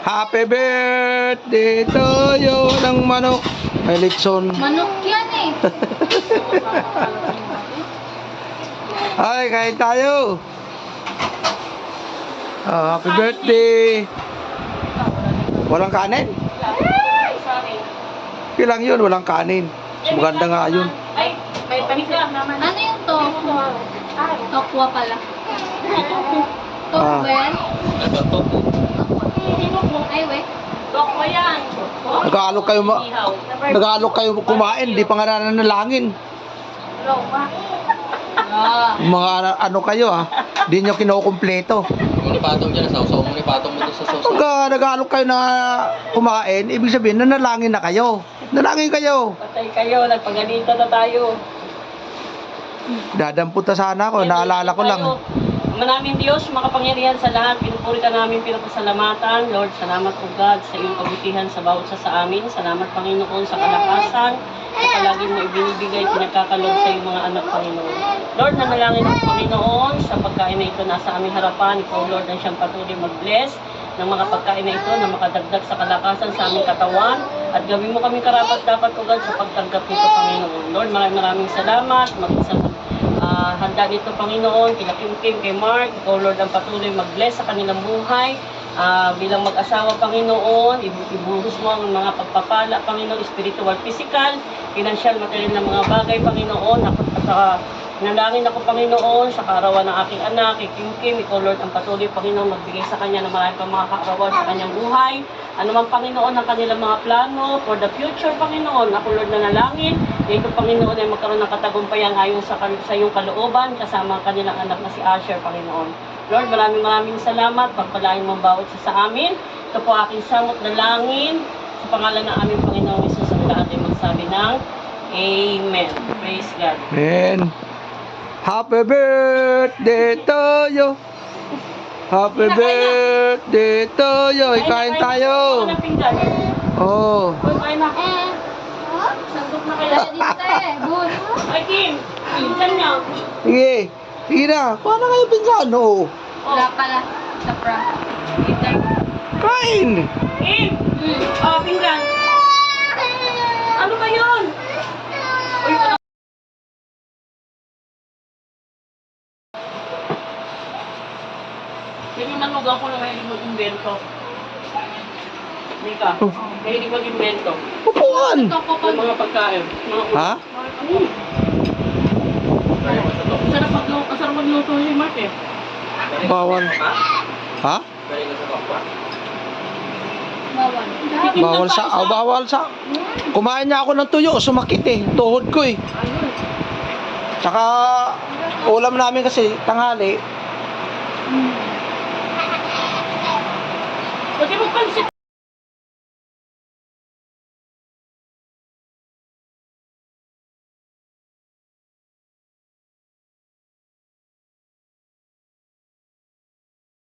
Happy birthday to you ng manok. May litson. Manok yan eh. Ay, kain tayo. Happy birthday. Walang kanin? Ilang yun, walang kanin. Maganda nga yun. Ay, may panika naman. Ano yung tofu? Tokwa pala. Tofu ba yan? Ay, we. Dokwa yan. Nag-aalok kayo kumain, di pa nga nananalangin. Ah. Mga ano kayo di nyo kinukumpleto. Munipatong dyan, sausaw mo, munipatong mo doon sa sausaw. Pag nag-aalok kayo na kumain, ibig sabihin nanalangin na kayo. Nalangin kayo. Patay kayo, nagpaganito na tayo. Dadamputa sana ako, naalala ko lang. Manaming Diyos, makapangyarihan sa lahat, pinupuri ka namin, pinapasalamatan. Lord, salamat po God sa iyong kabutihan sa bawat sa amin. Salamat Panginoon sa kalakasan na palagi mo ibinibigay, pinagkakalog sa iyong mga anak, Panginoon. Lord, nanalangin ang Panginoon sa pagkain na ito nasa aming harapan. Ikaw, Lord, ang siyang patuloy mag-bless ng mga pagkain na ito na makadagdag sa kalakasan sa aming katawan. At gawin mo kami karapat-dapat po God sa pagtanggap nito, Panginoon. Lord, maraming salamat. Mag-isa handa nito, Panginoon, kila Kim, kay Mark. Ikaw, Lord, ang patuloy mag-bless sa kanilang buhay. Bilang mag-asawa, Panginoon, ibuhos mo ang mga pagpapala, Panginoon, spiritual, physical, financial, material na mga bagay, Panginoon. Nalangin ako, Panginoon, sa kaarawan ng aking anak, kay Kim. Ikaw, Lord, ang patuloy, Panginoon, magbigay sa kanya ng marami pang mga kaarawan sa kanyang buhay. Ano man, Panginoon, ang kanilang mga plano for the future, Panginoon. Ako, Lord, nanalangin. Ito, Panginoon, ay magkaroon ng katagumpayan ayon sa iyong kalooban, kasama ang kanilang anak na si Asher, Panginoon. Lord, maraming salamat. Pagpalain mong bawat isa sa amin. Ito po aking samot na langin. Sa pangalan ng aming Panginoong Isus, ang lahat ay magsabi ng Amen. Praise God. Amen. Happy birthday to you. Happy birthday to you. Kain tayo. Oh. Kain na. Sandok na kayo. Ay, Kim. Pinsan niya. Sige. Sige na. Paano kayo pinsan? Oo. Wala pala. Sa prank. Kain. Kim. Pinggan. Ano ba yun? Uy, wala. Yan yung nanugang ko na mahilig mag-invento. Mika, mahilig mag-invento. Upuan. Yung mga pagkain. Ha? Sarap magluto si Mark eh. Bawal. Ha? Bawal. Bawal sa. Oh, bawal sa. Kumain niya ako ng tuyo. Sumakit eh. Tuhod ko eh. Tsaka ulam namin kasi tanghali. Pwede mo pansit.